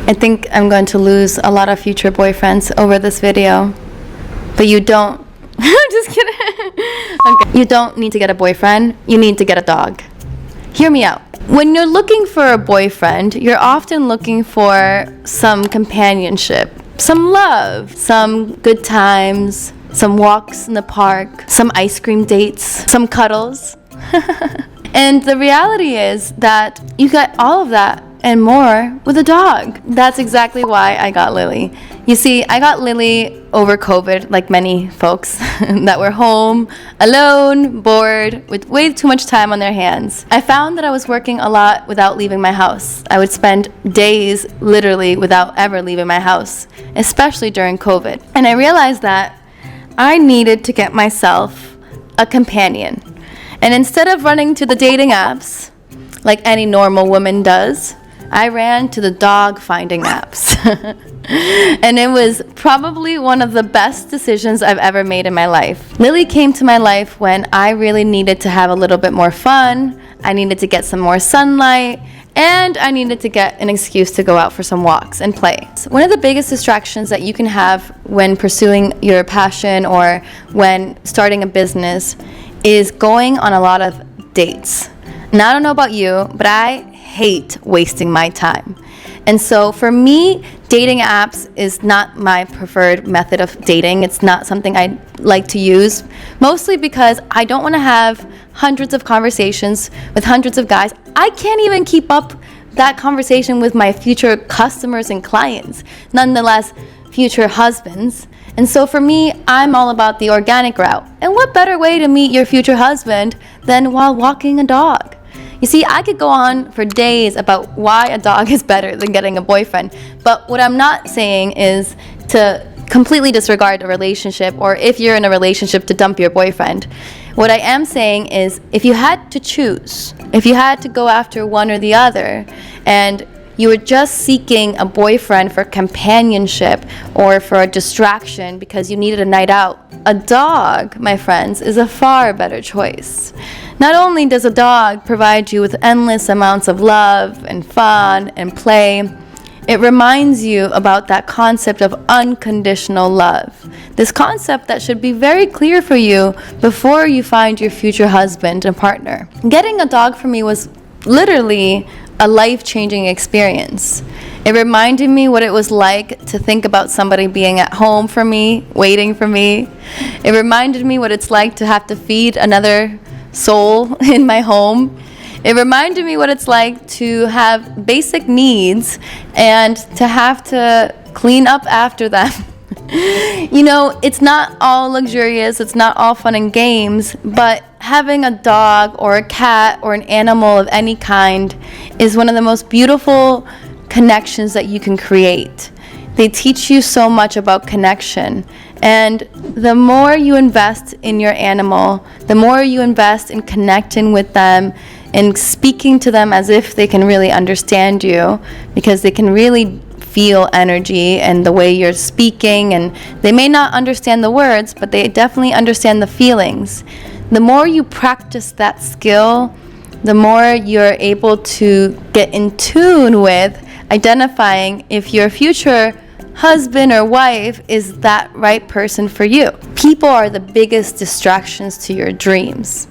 I think I'm going to lose a lot of future boyfriends over this video. But you don't. I'm just kidding. Okay. You don't need to get a boyfriend. You need to get a dog. Hear me out. When you're looking for a boyfriend, you're often looking for some companionship, some love, some good times, some walks in the park, some ice cream dates, some cuddles. And the reality is that you got all of that and more with a dog. That's exactly why I got Lily. You see, I got Lily over COVID, like many folks that were home, alone, bored, with way too much time on their hands. I found that I was working a lot without leaving my house. I would spend days literally without ever leaving my house, especially during COVID. And I realized that I needed to get myself a companion. And instead of running to the dating apps, like any normal woman does, I ran to the dog finding apps. And it was probably one of the best decisions I've ever made in my life. Lily came to my life when I really needed to have a little bit more fun, I needed to get some more sunlight, and I needed to get an excuse to go out for some walks and play. So one of the biggest distractions that you can have when pursuing your passion or when starting a business is going on a lot of dates. And I don't know about you, but I hate wasting my time. And so for me, dating apps is not my preferred method of dating. It's not something I like to use, mostly because I don't want to have hundreds of conversations with hundreds of guys. I can't even keep up that conversation with my future customers and clients, nonetheless, future husbands. And so for me, I'm all about the organic route. And what better way to meet your future husband than while walking a dog? You see, I could go on for days about why a dog is better than getting a boyfriend, but what I'm not saying is to completely disregard a relationship, or if you're in a relationship, to dump your boyfriend. What I am saying is, if you had to choose, if you had to go after one or the other, and you were just seeking a boyfriend for companionship or for a distraction because you needed a night out, a dog, my friends, is a far better choice. Not only does a dog provide you with endless amounts of love and fun and play, it reminds you about that concept of unconditional love. This concept that should be very clear for you before you find your future husband and partner. Getting a dog for me was literally a life-changing experience. It reminded me what it was like to think about somebody being at home for me, waiting for me. It reminded me what it's like to have to feed another soul in my home. It reminded me what it's like to have basic needs and to have to clean up after them. You know, it's not all luxurious, it's not all fun and games, but having a dog or a cat or an animal of any kind is one of the most beautiful connections that you can create. They teach you so much about connection. And the more you invest in your animal, the more you invest in connecting with them and speaking to them as if they can really understand you, because they can really feel energy and the way you're speaking, and they may not understand the words, but they definitely understand the feelings. The more you practice that skill, the more you're able to get in tune with identifying if your future husband or wife is that right person for you. People are the biggest distractions to your dreams.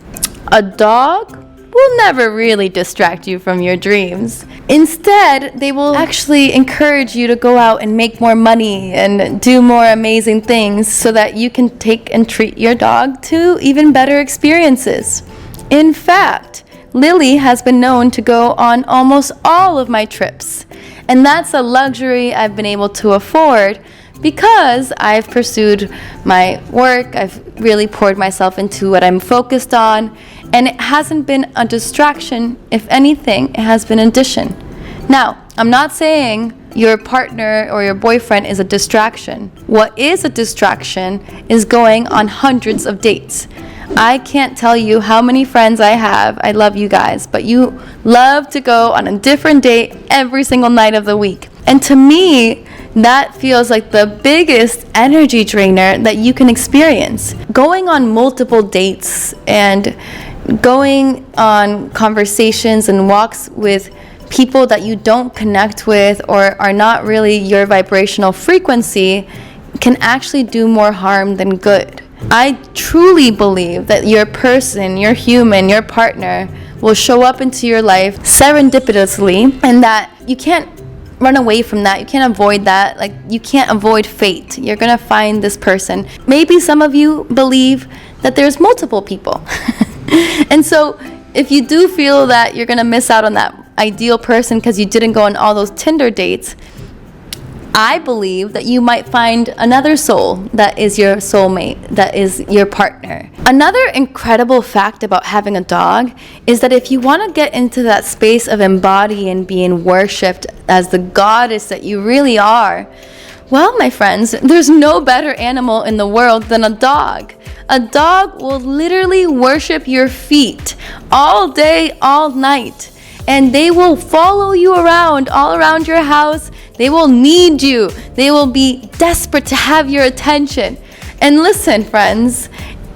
A dog will never really distract you from your dreams. Instead, they will actually encourage you to go out and make more money and do more amazing things so that you can take and treat your dog to even better experiences. In fact, Lily has been known to go on almost all of my trips. And that's a luxury I've been able to afford because I've pursued my work, I've really poured myself into what I'm focused on, and it hasn't been a distraction. If anything, it has been an addition. Now, I'm not saying your partner or your boyfriend is a distraction. What is a distraction is going on hundreds of dates. I can't tell you how many friends I have. I love you guys, but you love to go on a different date every single night of the week. And to me, that feels like the biggest energy drainer that you can experience. Going on multiple dates and going on conversations and walks with people that you don't connect with or are not really your vibrational frequency can actually do more harm than good. I truly believe that your person, your human, your partner will show up into your life serendipitously, and that you can't run away from that. You can't avoid that. Like, you can't avoid fate. You're gonna find this person. Maybe some of you believe that there's multiple people. And so if you do feel that you're gonna miss out on that ideal person because you didn't go on all those Tinder dates, I believe that you might find another soul that is your soulmate, that is your partner. Another incredible fact about having a dog is that if you want to get into that space of embodying and being worshipped as the goddess that you really are, well, my friends, there's no better animal in the world than a dog. A dog will literally worship your feet all day, all night. And they will follow you around, all around your house. They will need you. They will be desperate to have your attention. And listen, friends,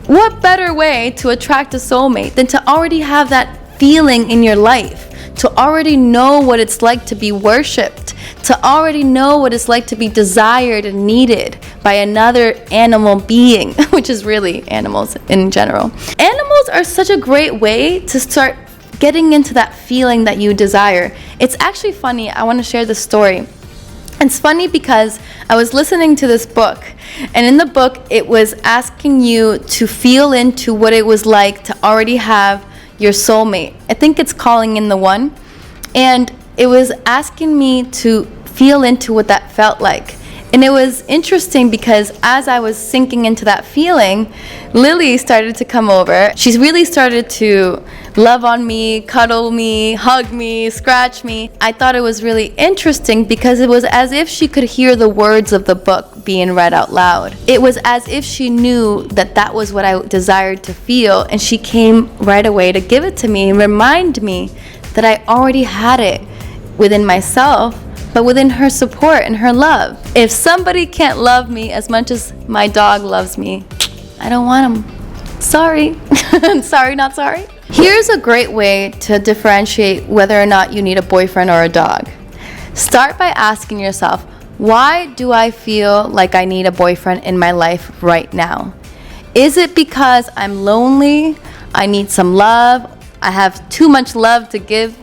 what better way to attract a soulmate than to already have that feeling in your life, to already know what it's like to be worshipped, to already know what it's like to be desired and needed by another animal being, which is really animals in general. Animals are such a great way to start getting into that feeling that you desire. It's actually funny. I want to share this story. It's funny because I was listening to this book, and in the book it was asking you to feel into what it was like to already have your soulmate. I think it's Calling in the One. And it was asking me to feel into what that felt like. And it was interesting because as I was sinking into that feeling, Lily started to come over. She's really started to love on me, cuddle me, hug me, scratch me. I thought it was really interesting because it was as if she could hear the words of the book being read out loud. It was as if she knew that that was what I desired to feel, and she came right away to give it to me and remind me that I already had it within myself, but within her support and her love. If somebody can't love me as much as my dog loves me, I don't want them. Sorry. Sorry, not sorry. Here's a great way to differentiate whether or not you need a boyfriend or a dog. Start by asking yourself, why do I feel like I need a boyfriend in my life right now? Is it because I'm lonely? I need some love? I have too much love to give?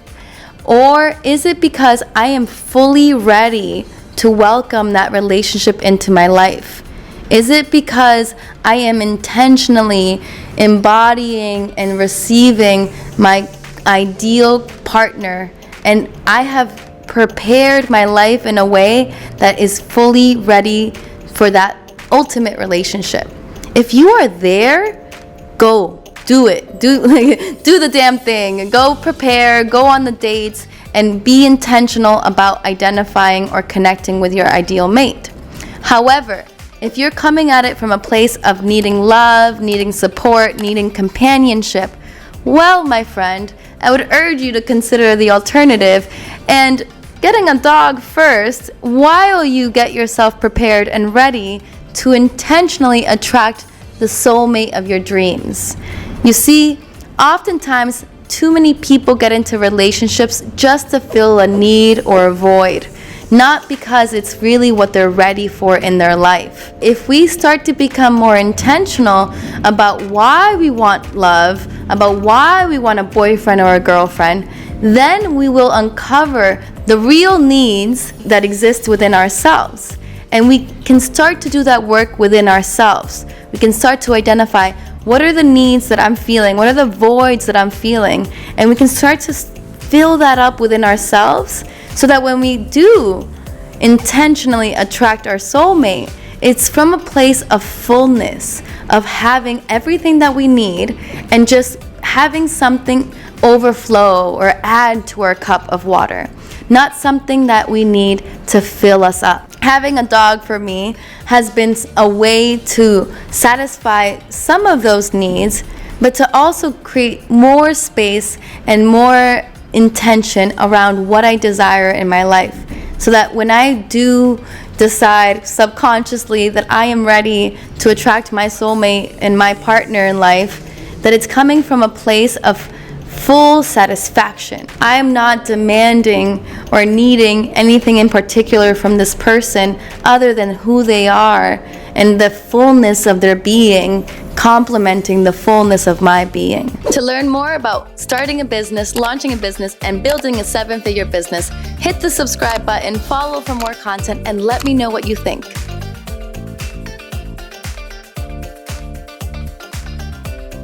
Or is it because I am fully ready to welcome that relationship into my life? Is it because I am intentionally embodying and receiving my ideal partner, and I have prepared my life in a way that is fully ready for that ultimate relationship? If you are there, go. Do it. Do the damn thing. Go prepare, go on the dates, and be intentional about identifying or connecting with your ideal mate. However, if you're coming at it from a place of needing love, needing support, needing companionship, well, my friend, I would urge you to consider the alternative and getting a dog first while you get yourself prepared and ready to intentionally attract the soulmate of your dreams. You see, oftentimes too many people get into relationships just to fill a need or a void, not because it's really what they're ready for in their life. If we start to become more intentional about why we want love, about why we want a boyfriend or a girlfriend, then we will uncover the real needs that exist within ourselves. And we can start to do that work within ourselves. We can start to identify, what are the needs that I'm feeling? What are the voids that I'm feeling? And we can start to fill that up within ourselves so that when we do intentionally attract our soulmate, it's from a place of fullness, of having everything that we need and just having something overflow or add to our cup of water, not something that we need to fill us up. Having a dog for me has been a way to satisfy some of those needs, but to also create more space and more intention around what I desire in my life, so that when I do decide subconsciously that I am ready to attract my soulmate and my partner in life, that it's coming from a place of full satisfaction. I am not demanding or needing anything in particular from this person other than who they are and the fullness of their being, complementing the fullness of my being. To learn more about starting a business, launching a business, and building a 7-figure business, hit the subscribe button, follow for more content, and let me know what you think.